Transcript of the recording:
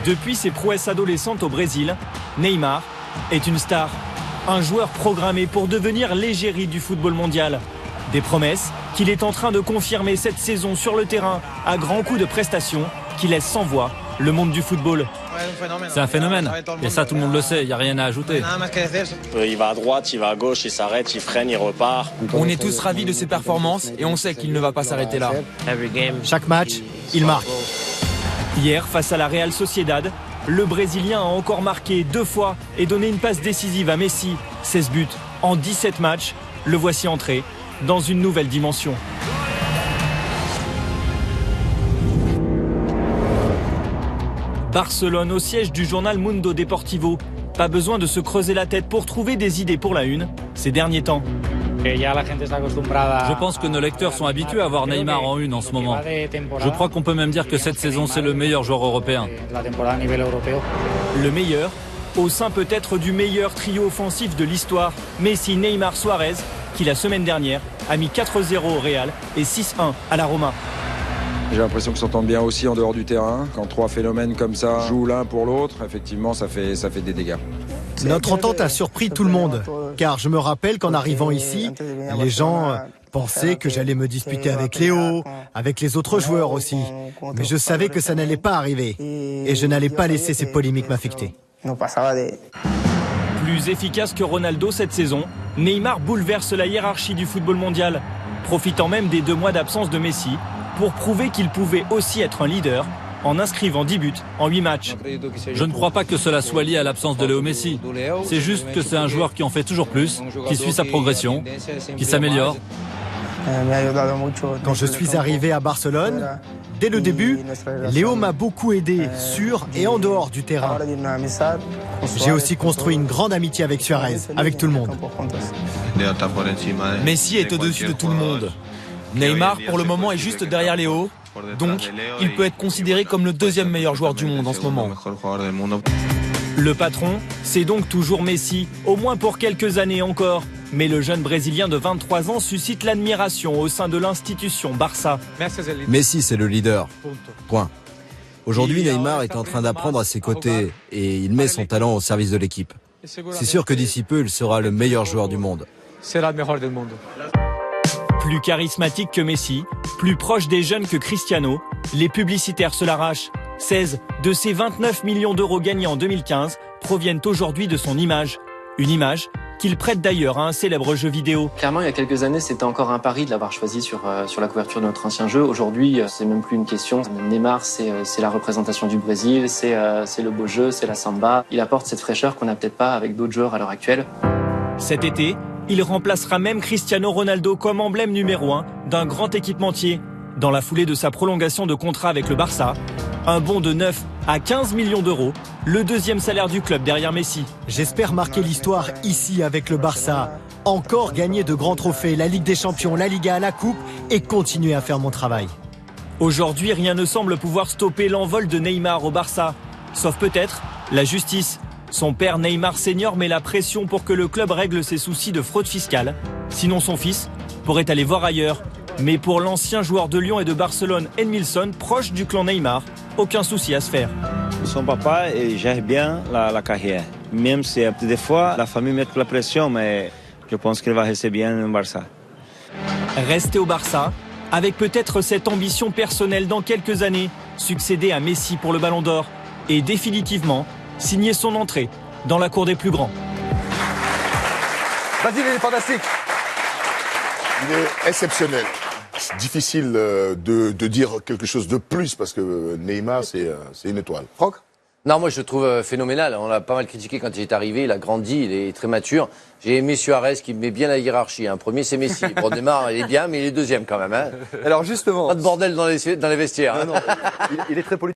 Depuis ses prouesses adolescentes au Brésil, Neymar est une star. Un joueur programmé pour devenir l'égérie du football mondial. Des promesses qu'il est en train de confirmer cette saison sur le terrain à grands coups de prestations qui laissent sans voix le monde du football. C'est un phénomène. Et ça, tout le monde le sait, il n'y a rien à ajouter. Il va à droite, il va à gauche, il s'arrête, il freine, il repart. On est tous ravis de ses performances et on sait qu'il ne va pas s'arrêter là. Chaque match, il marque. Hier, face à la Real Sociedad, le Brésilien a encore marqué 2 fois et donné une passe décisive à Messi. 16 buts en 17 matchs. Le voici entré dans une nouvelle dimension. Barcelone au siège du journal Mundo Deportivo. Pas besoin de se creuser la tête pour trouver des idées pour la une ces derniers temps. Je pense que nos lecteurs sont habitués à voir Neymar en une en ce moment. Je crois qu'on peut même dire que cette saison, c'est le meilleur joueur européen. Le meilleur, au sein peut-être du meilleur trio offensif de l'histoire, Messi, Neymar, Suarez, qui la semaine dernière a mis 4-0 au Real et 6-1 à la Roma. J'ai l'impression qu'ils s'entendent bien aussi en dehors du terrain. Quand 3 phénomènes comme ça jouent l'un pour l'autre, effectivement, ça fait des dégâts. Notre entente a surpris tout le monde, car je me rappelle qu'en arrivant ici, les gens pensaient que j'allais me disputer avec Léo, avec les autres joueurs aussi. Mais je savais que ça n'allait pas arriver, et je n'allais pas laisser ces polémiques m'affecter. Plus efficace que Ronaldo cette saison, Neymar bouleverse la hiérarchie du football mondial, profitant même des 2 mois d'absence de Messi pour prouver qu'il pouvait aussi être un leader en inscrivant 10 buts en 8 matchs. Je ne crois pas que cela soit lié à l'absence de Léo Messi. C'est juste que c'est un joueur qui en fait toujours plus, qui suit sa progression, qui s'améliore. Quand je suis arrivé à Barcelone, dès le début, Léo m'a beaucoup aidé sur et en dehors du terrain. J'ai aussi construit une grande amitié avec Suarez, avec tout le monde. Messi est au-dessus de tout le monde. Neymar, pour le moment, est juste derrière Léo. Donc, il peut être considéré comme le 2e meilleur joueur du monde en ce moment. Le patron, c'est donc toujours Messi, au moins pour quelques années encore. Mais le jeune Brésilien de 23 ans suscite l'admiration au sein de l'institution Barça. Messi, c'est le leader. Point. Aujourd'hui, Neymar est en train d'apprendre à ses côtés et il met son talent au service de l'équipe. C'est sûr que d'ici peu, il sera le meilleur joueur du monde. Plus charismatique que Messi, plus proche des jeunes que Cristiano, les publicitaires se l'arrachent. 16 de ses 29 millions d'euros gagnés en 2015 proviennent aujourd'hui de son image. Une image qu'il prête d'ailleurs à un célèbre jeu vidéo. Clairement, il y a quelques années, c'était encore un pari de l'avoir choisi sur la couverture de notre ancien jeu. Aujourd'hui, c'est même plus une question. Neymar, c'est la représentation du Brésil, c'est le beau jeu, c'est la samba. Il apporte cette fraîcheur qu'on n'a peut-être pas avec d'autres joueurs à l'heure actuelle. Cet été, il remplacera même Cristiano Ronaldo comme emblème numéro 1 d'un grand équipementier. Dans la foulée de sa prolongation de contrat avec le Barça, un bond de 9 à 15 millions d'euros, le 2e salaire du club derrière Messi. J'espère marquer l'histoire ici avec le Barça. Encore gagner de grands trophées, la Ligue des Champions, la Liga, la Coupe et continuer à faire mon travail. Aujourd'hui, rien ne semble pouvoir stopper l'envol de Neymar au Barça. Sauf peut-être la justice. Son père Neymar Senior met la pression pour que le club règle ses soucis de fraude fiscale. Sinon son fils pourrait aller voir ailleurs. Mais pour l'ancien joueur de Lyon et de Barcelone, Edmilson, proche du clan Neymar, aucun souci à se faire. Son papa gère bien la carrière. Même si des fois la famille met la pression, mais je pense qu'il va rester bien au Barça. Rester au Barça, avec peut-être cette ambition personnelle dans quelques années, succéder à Messi pour le Ballon d'Or et définitivement signer son entrée dans la cour des plus grands. Basile, il est fantastique. Il est exceptionnel. C'est difficile de dire quelque chose de plus parce que Neymar, c'est une étoile. Franck ? Non, moi je le trouve phénoménal. On l'a pas mal critiqué quand il est arrivé, il a grandi, il est très mature. J'ai aimé Suarez qui met bien la hiérarchie. Premier c'est Messi. Bon, Neymar il est bien, mais il est 2e quand même. Alors justement... Pas de bordel dans les vestiaires. Non, il est très politique.